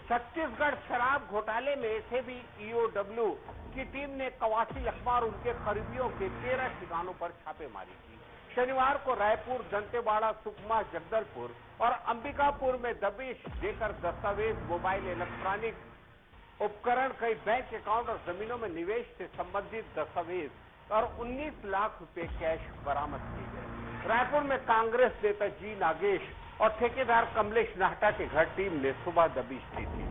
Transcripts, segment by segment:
छत्तीसगढ़ शराब घोटाले में एसीबी ईओडब्ल्यू की टीम ने कवासी लखमा और उनके करीबियों के 13 ठिकानों पर छापेमारी की। शनिवार को रायपुर, दंतेवाड़ा, सुकमा, जगदलपुर और अंबिकापुर में दबिश देकर दस्तावेज, मोबाइल, इलेक्ट्रॉनिक उपकरण, कई बैंक अकाउंट और जमीनों में निवेश से संबंधित दस्तावेज और 19 लाख रुपए कैश बरामद किए गए। रायपुर में कांग्रेस नेता जी नागेश और ठेकेदार कमलेश नाहटा के घर टीम ने सुबह दबिश दी थी।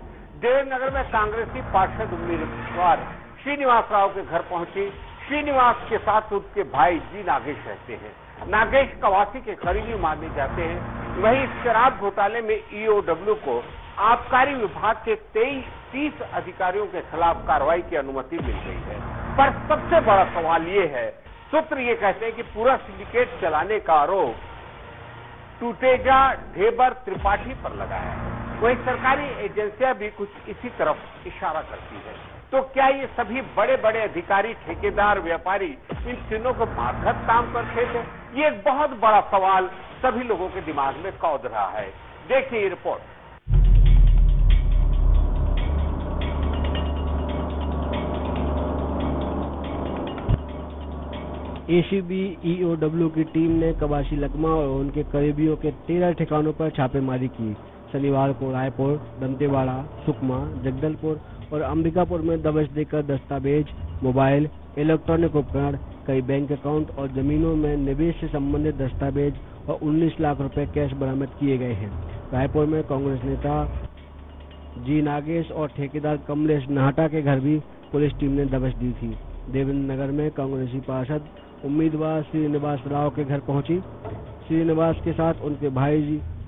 देवनगर में कांग्रेसी पार्षद उम्मीदवार श्रीनिवास राव के घर पहुंची। श्रीनिवास के साथ उनके भाई जी नागेश रहते हैं। नागेश कवासी के करीबी माने जाते हैं। वहीं शराब घोटाले में ईओडब्ल्यू को आबकारी विभाग के 30 अधिकारियों के खिलाफ कार्रवाई की अनुमति मिल गई है। पर सबसे बड़ा सवाल ये है, सूत्र ये कहते हैं कि पूरा सिंडिकेट चलाने का आरोप टूटेजा ढेबर त्रिपाठी पर लगा है। वहीं सरकारी एजेंसियां भी कुछ इसी तरफ इशारा करती है। तो क्या ये सभी बड़े बड़े अधिकारी, ठेकेदार, व्यापारी इन तीनों को मार्गत काम करते थे? ये एक बहुत बड़ा सवाल सभी लोगों के दिमाग में कौंध रहा है। देखिए ये रिपोर्ट। एसीबी ईओडब्ल्यू की टीम ने कवासी लखमा और उनके करीबियों के 13 ठिकानों पर छापेमारी की। शनिवार को रायपुर, दंतेवाड़ा, सुकमा, जगदलपुर और अंबिकापुर में दबिश देकर दस्तावेज, मोबाइल, इलेक्ट्रॉनिक उपकरण, कई बैंक अकाउंट और जमीनों में निवेश से संबंधित दस्तावेज और 19 लाख रुपए कैश बरामद किए गए हैं। रायपुर में कांग्रेस नेता जी नागेश और ठेकेदार कमलेश नाहटा के घर भी पुलिस टीम ने दबिश दी थी। देवेंद्र नगर में कांग्रेसी पार्षद उम्मीदवार श्रीनिवास राव के घर पहुंची। श्रीनिवास के साथ उनके भाई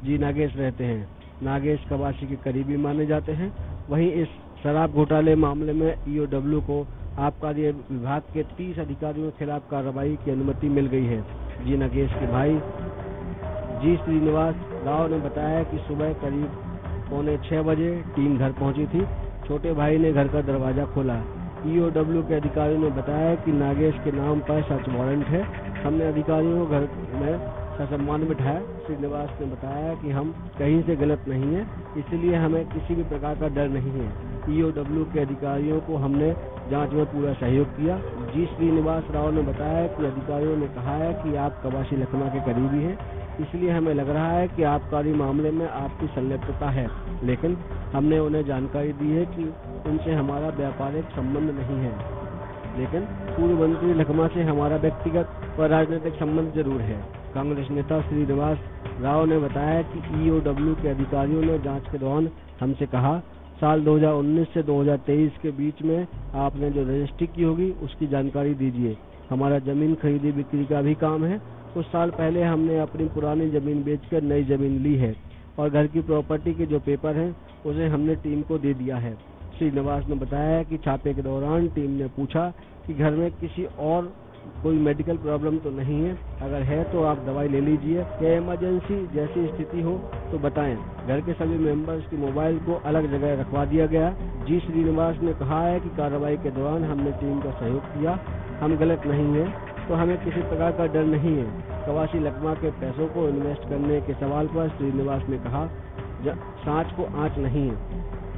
जी नागेश रहते हैं। नागेश कवासी के करीबी माने जाते हैं। वहीं इस शराब घोटाले मामले में ईओडब्ल्यू को आबकारी विभाग के 30 अधिकारियों के खिलाफ कार्रवाई की अनुमति मिल गई है। जी नागेश के भाई जी श्रीनिवास राव ने बताया कि सुबह करीब 5:45 बजे टीम घर पहुंची थी। छोटे भाई ने घर का दरवाजा खोला। ईओडब्ल्यू के अधिकारियों ने बताया कि नागेश के नाम पर सर्च वारंट है। हमने अधिकारियों को घर में ससम्मान बिठाया। श्रीनिवास ने बताया कि हम कहीं से गलत नहीं है, इसलिए हमें किसी भी प्रकार का डर नहीं है। ईओडब्ल्यू के अधिकारियों को हमने जांच में पूरा सहयोग किया। जी श्रीनिवास राव ने बताया कि अधिकारियों ने कहा है कि आप कवासी लखमा के करीबी हैं, इसलिए हमें लग रहा है कि आबकारी मामले में आपकी संलिप्तता है, लेकिन हमने उन्हें जानकारी दी है कि उनसे हमारा व्यापारिक संबंध नहीं है, लेकिन पूर्व मंत्री लखमा से हमारा व्यक्तिगत व राजनीतिक संबंध जरूर है। कांग्रेस नेता श्रीनिवास राव ने बताया कि ईओडब्ल्यू के अधिकारियों ने जांच के दौरान हमसे कहा, साल 2019 से 2023 के बीच में आपने जो रजिस्ट्री की होगी उसकी जानकारी दीजिए। हमारा जमीन खरीदी बिक्री का भी काम है। कुछ साल पहले हमने अपनी पुरानी जमीन बेचकर नई जमीन ली है और घर की प्रॉपर्टी के जो पेपर हैं उसे हमने टीम को दे दिया है। श्रीनिवास ने बताया कि छापे के दौरान टीम ने पूछा कि घर में किसी और कोई मेडिकल प्रॉब्लम तो नहीं है, अगर है तो आप दवाई ले लीजिए या इमरजेंसी जैसी स्थिति हो तो बताएं। घर के सभी मेंबर्स के मोबाइल को अलग जगह रखवा दिया गया। जी श्रीनिवास ने कहा है कि कार्रवाई के दौरान हमने टीम का सहयोग किया, हम गलत नहीं है तो हमें किसी प्रकार का डर नहीं है। कवासी लखमा के पैसों को इन्वेस्ट करने के सवाल पर श्रीनिवास ने कहा, सांच को आंच नहीं है,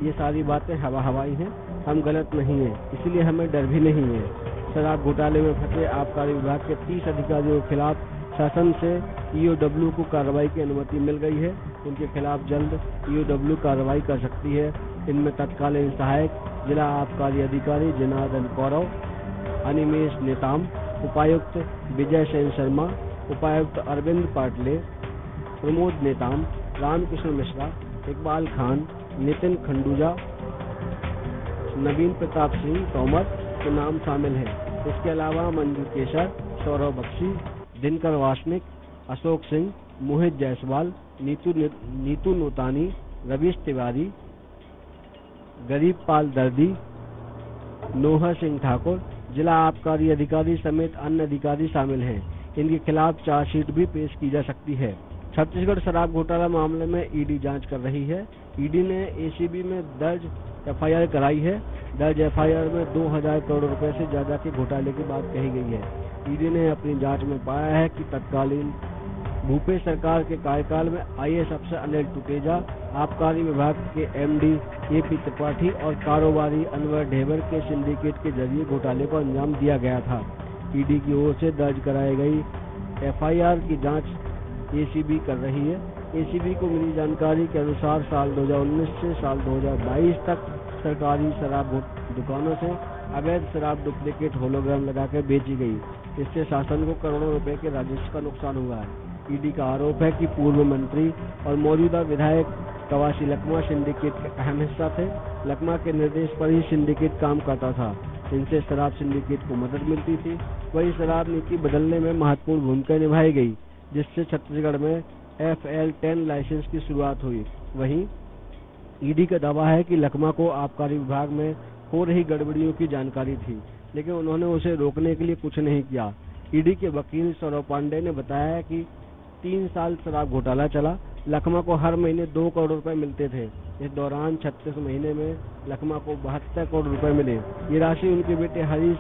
ये सारी बातें हवाई हैं, हम गलत नहीं है, इसलिए हमें डर भी नहीं है। शराब घोटाले में फंसे आबकारी विभाग के 30 अधिकारियों के खिलाफ शासन से ईओडब्ल्यू को कार्रवाई की अनुमति मिल गई है। उनके खिलाफ जल्द ईओडब्ल्यू कार्रवाई कर सकती है। इनमें तत्कालीन सहायक जिला आबकारी अधिकारी जनार्दन कौरव, अनिमेश नेताम, उपायुक्त विजय सेन शर्मा, उपायुक्त अरविंद पाटले, प्रमोद नेताम, रामकृष्ण मिश्रा, इकबाल खान, नितिन खंडूजा, नवीन प्रताप सिंह तोमर के नाम शामिल हैं। इसके अलावा मंजू केसर, सौरभ बख्शी, दिनकर वासनिक, अशोक सिंह, मोहित जायसवाल, नीतू नोतानी, रवीश तिवारी, गरीब पाल दर्दी, नोहर सिंह ठाकुर, जिला आबकारी अधिकारी समेत अन्य अधिकारी शामिल हैं। इनके खिलाफ चार्जशीट भी पेश की जा सकती है। छत्तीसगढ़ शराब घोटाला मामले में ईडी जांच कर रही है। ईडी ने एसीबी में दर्ज एफआईआर कराई है। दर्ज एफआईआर में 2000 करोड़ रुपए से ज्यादा के घोटाले की बात कही गई है। ईडी ने अपनी जांच में पाया है कि तत्कालीन भूपेश सरकार के कार्यकाल में आईएएस अफसर अनिल टुटेजा, आबकारी विभाग के एमडी एपी त्रिपाठी और कारोबारी अनवर ढेबर के सिंडिकेट के जरिए घोटाले को अंजाम दिया गया था। ईडी की ओर से दर्ज कराई गई एफआईआर की जांच एसीबी कर रही है। एसीबी को मिली जानकारी के अनुसार साल 2019 से साल 2022 तक सरकारी शराब दुकानों से अवैध शराब डुप्लीकेट होलोग्राम लगाकर बेची गई। इससे शासन को करोड़ों रुपए के राजस्व का नुकसान हुआ है। ईडी का आरोप है कि पूर्व मंत्री और मौजूदा विधायक कवासी लकमा सिंडिकेट के अहम हिस्सा थे। लकमा के निर्देश पर ही सिंडिकेट काम करता था। इनसे शराब सिंडिकेट को मदद मिलती थी। वही शराब नीति बदलने में महत्वपूर्ण भूमिका निभाई गई, जिससे छत्तीसगढ़ में FL10 लाइसेंस की शुरुआत हुई। वहीं ईडी का दावा है कि लकमा को आबकारी विभाग में हो रही गड़बड़ियों की जानकारी थी, लेकिन उन्होंने उसे रोकने के लिए कुछ नहीं किया। ईडी के वकील सौरभ पांडे ने बताया कि 3 साल शराब घोटाला चला। लकमा को हर महीने 2 करोड़ रुपए मिलते थे। इस दौरान 36 महीने में लकमा को 72 करोड़ रुपए मिले। ये राशि उनके बेटे हरीश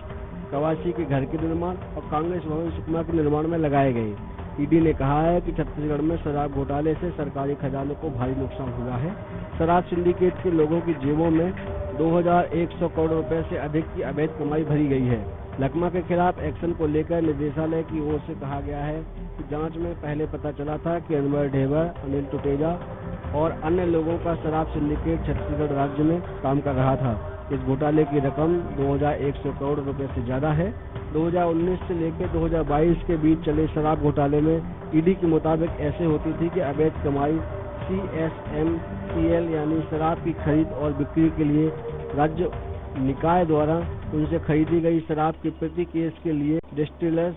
कवासी के घर के निर्माण और कांग्रेस भवन सुकमा के निर्माण में लगाए गए। ईडी ने कहा है कि छत्तीसगढ़ में शराब घोटाले से सरकारी खजाने को भारी नुकसान हुआ है। शराब सिंडिकेट के लोगों की जेबों में 2100 करोड़ रुपए से अधिक की अवैध कमाई भरी गई है। लकमा के खिलाफ एक्शन को लेकर निदेशालय की ओर से कहा गया है कि जांच में पहले पता चला था कि अनवर ढेबर, अनिल टुटेजा और अन्य लोगों का शराब सिंडिकेट छत्तीसगढ़ राज्य में काम कर रहा था। इस घोटाले की रकम 2100 करोड़ रुपए से ज्यादा है। 2019 से लेकर 2022 के बीच चले शराब घोटाले में ईडी के मुताबिक ऐसे होती थी कि अवैध कमाई CSMCL यानी शराब की खरीद और बिक्री के लिए राज्य निकाय द्वारा उनसे खरीदी गई शराब की प्रति केस के लिए डिस्टिलर्स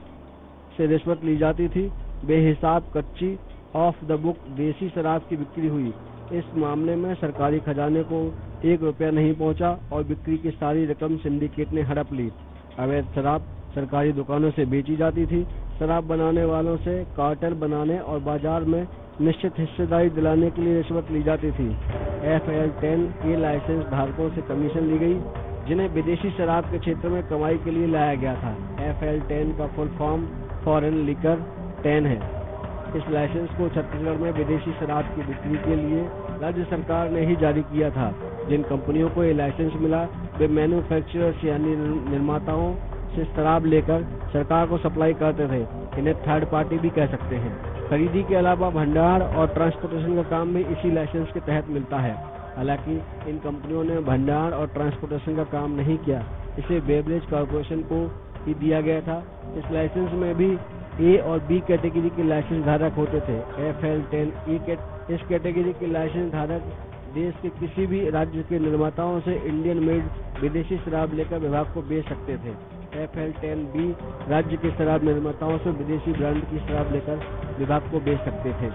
से रिश्वत ली जाती थी। बेहिसाब कच्ची ऑफ द बुक देसी शराब की बिक्री हुई। इस मामले में सरकारी खजाने को 1 रुपया नहीं पहुंचा और बिक्री की सारी रकम सिंडिकेट ने हड़प ली। अवैध शराब सरकारी दुकानों से बेची जाती थी। शराब बनाने वालों से कार्टेल बनाने और बाजार में निश्चित हिस्सेदारी दिलाने के लिए रिश्वत ली जाती थी। FL10 के लाइसेंस धारकों से कमीशन ली गई, जिन्हें विदेशी शराब के क्षेत्र में कमाई के लिए लाया गया था। FL10 का फुल फॉर्म फॉरेन लिकर 10 है। इस लाइसेंस को छत्तीसगढ़ में विदेशी शराब की बिक्री के लिए राज्य सरकार ने ही जारी किया था। जिन कंपनियों को ये लाइसेंस मिला वे मैन्युफैक्चरर्स यानी निर्माताओं से शराब लेकर सरकार को सप्लाई करते थे। इन्हें थर्ड पार्टी भी कह सकते हैं। खरीदी के अलावा भंडार और ट्रांसपोर्टेशन का काम भी इसी लाइसेंस के तहत मिलता है। हालांकि इन कंपनियों ने भंडार और ट्रांसपोर्टेशन का काम नहीं किया, इसे बेवरेज कॉर्पोरेशन को ही दिया गया था। इस लाइसेंस में भी A और B कैटेगरी के लाइसेंस धारक होते थे। FL10E इस कैटेगरी के लाइसेंस धारक देश के किसी भी राज्य के निर्माताओं से इंडियन मेड विदेशी शराब लेकर विभाग को बेच सकते थे। FL10B राज्य के शराब निर्माताओं से विदेशी ब्रांड की शराब लेकर विभाग को बेच सकते थे।